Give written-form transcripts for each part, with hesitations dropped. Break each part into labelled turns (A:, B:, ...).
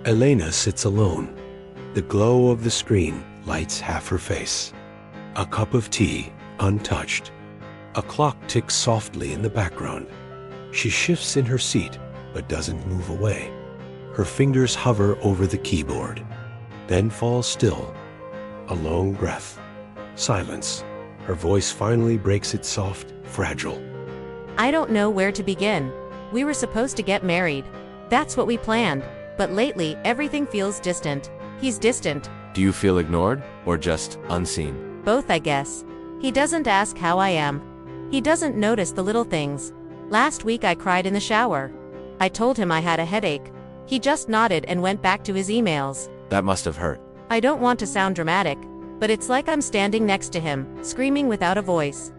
A: Elena sits alone. The glow of the screen lights half her face. A cup of tea, untouched. A clock ticks softly in the background. She shifts in her seat, but doesn't move away. Her fingers hover over the keyboard, then fall still. A long breath. Silence. Her voice finally breaks its soft, fragile.
B: I don't know where to begin. We were supposed to get married. That's what we planned. But lately, everything feels distant. He's distant.
C: Do you feel ignored or just unseen?
B: Both, I guess. He doesn't ask how I am. He doesn't notice the little things. Last week I cried in the shower. I told him I had a headache. He just nodded and went back to his emails.
C: That must have hurt.
B: I don't want to sound dramatic, but it's like I'm standing next to him, screaming without a voice.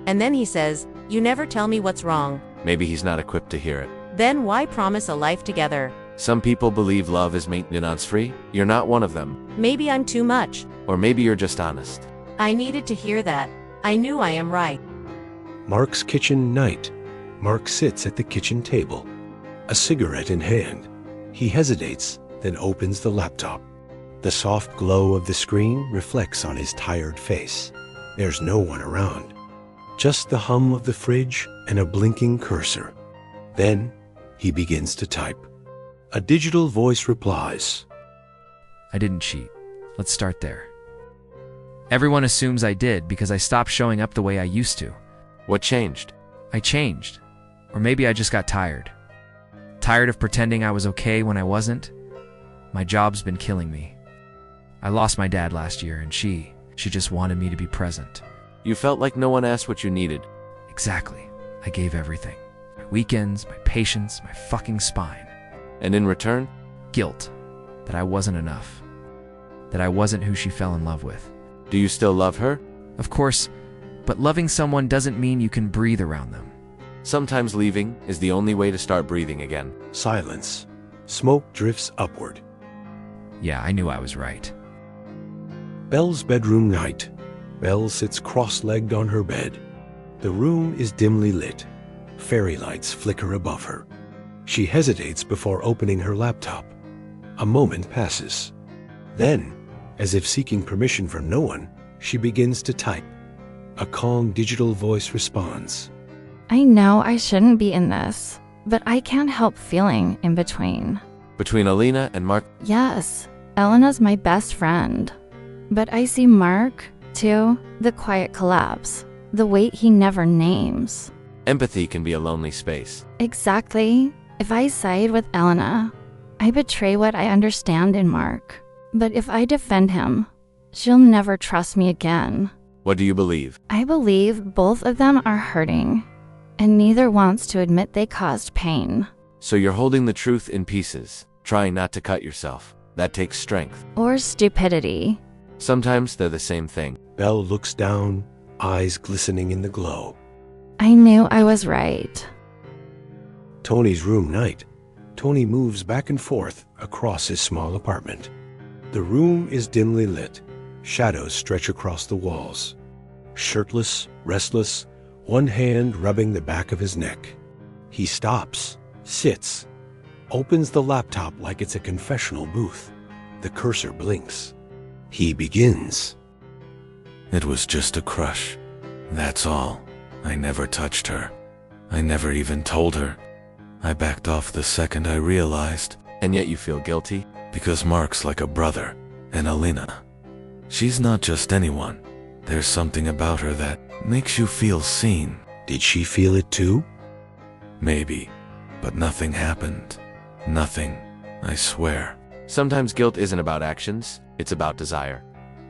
B: And then he says, "You never tell me what's wrong."
C: Maybe he's not equipped to hear it.
B: Then why promise a life together?
C: Some people believe love is maintenance-free. You're not one of them.
B: Maybe I'm too much.
C: Or maybe you're just honest.
B: I needed to hear that. I knew I am right.
A: Mark's kitchen night. Mark sits at the kitchen table, a cigarette in hand. He hesitates, then opens the laptop. The soft glow of the screen reflects on his tired face. There's no one around. Just the hum of the fridge and a blinking cursor. Then he begins to type. A digital voice replies.
D: I didn't cheat. Let's start there. Everyone assumes I did because I stopped showing up the way I used to.
C: What changed?
D: I changed. Or maybe I just got tired. Tired of pretending I was okay when I wasn't. My job's been killing me. I lost my dad last year and she just wanted me to be present.
C: You felt like no one asked what you needed.
D: Exactly. I gave everything. My weekends, my patience, my fucking spine.
C: And in return?
D: Guilt. That I wasn't enough. That I wasn't who she fell in love with.
C: Do you still love her?
D: Of course, but loving someone doesn't mean you can breathe around them.
C: Sometimes leaving is the only way to start breathing again.
A: Silence. Smoke drifts upward.
D: Yeah, I knew I was right.
A: Belle's bedroom night. Belle sits cross-legged on her bed. The room is dimly lit. Fairy lights flicker above her. She hesitates before opening her laptop. A moment passes. Then, as if seeking permission from no one, she begins to type. A calm digital voice responds.
E: I know I shouldn't be in this, but I can't help feeling in between.
C: Between Alina and Mark?
E: Yes, Elena's my best friend. But I see Mark, too, the quiet collapse, the weight he never names.
C: Empathy can be a lonely space.
E: Exactly. If I side with Elena, I betray what I understand in Mark. But if I defend him, she'll never trust me again.
C: What do you believe?
E: I believe both of them are hurting, and neither wants to admit they caused pain.
C: So you're holding the truth in pieces, trying not to cut yourself. That takes strength.
E: Or stupidity.
C: Sometimes they're the same thing.
A: Belle looks down, eyes glistening in the glow.
E: I knew I was right.
A: Tony's room night. Tony moves back and forth across his small apartment. The room is dimly lit. Shadows stretch across the walls. Shirtless, restless, one hand rubbing the back of his neck. He stops, sits, opens the laptop like it's a confessional booth. The cursor blinks. He begins.
F: It was just a crush. That's all. I never touched her. I never even told her. I backed off the second I realized.
C: And yet you feel guilty?
F: Because Mark's like a brother. And Alina. She's not just anyone. There's something about her that makes you feel seen.
A: Did she feel it too?
F: Maybe. But nothing happened. Nothing. I swear.
C: Sometimes guilt isn't about actions, it's about desire.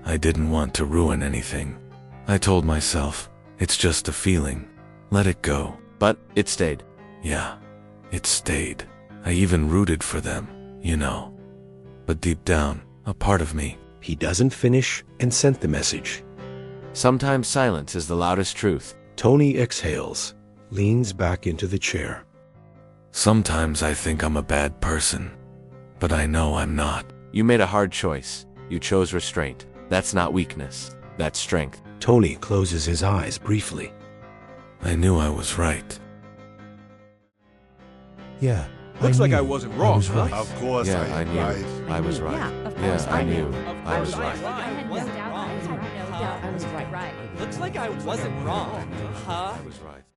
F: I didn't want to ruin anything. I told myself, it's just a feeling. Let it go.
C: But it stayed.
F: Yeah, it stayed. I even rooted for them, you know. But deep down, a part of me.
A: He doesn't finish and sent the message.
C: Sometimes silence is the loudest truth.
A: Tony exhales, leans back into the chair.
F: Sometimes I think I'm a bad person, but I know I'm not.
C: You made a hard choice. You chose restraint. That's not weakness. That's strength.
A: Tony closes his eyes briefly.
F: I knew I was right.
A: Yeah,
G: Looks like I
A: knew
G: wasn't
A: I
G: wrong,
A: was
G: huh?
A: right.
H: Of course
C: Yeah,
H: I
C: I
H: am
C: knew.
H: right.
C: I was right.
B: Yeah, of
C: Yeah,
B: course
C: I knew.
B: Of
C: I was
B: course
C: right.
B: I had no doubt. I was right.
I: Looks like I wasn't wrong, huh?
C: I was right.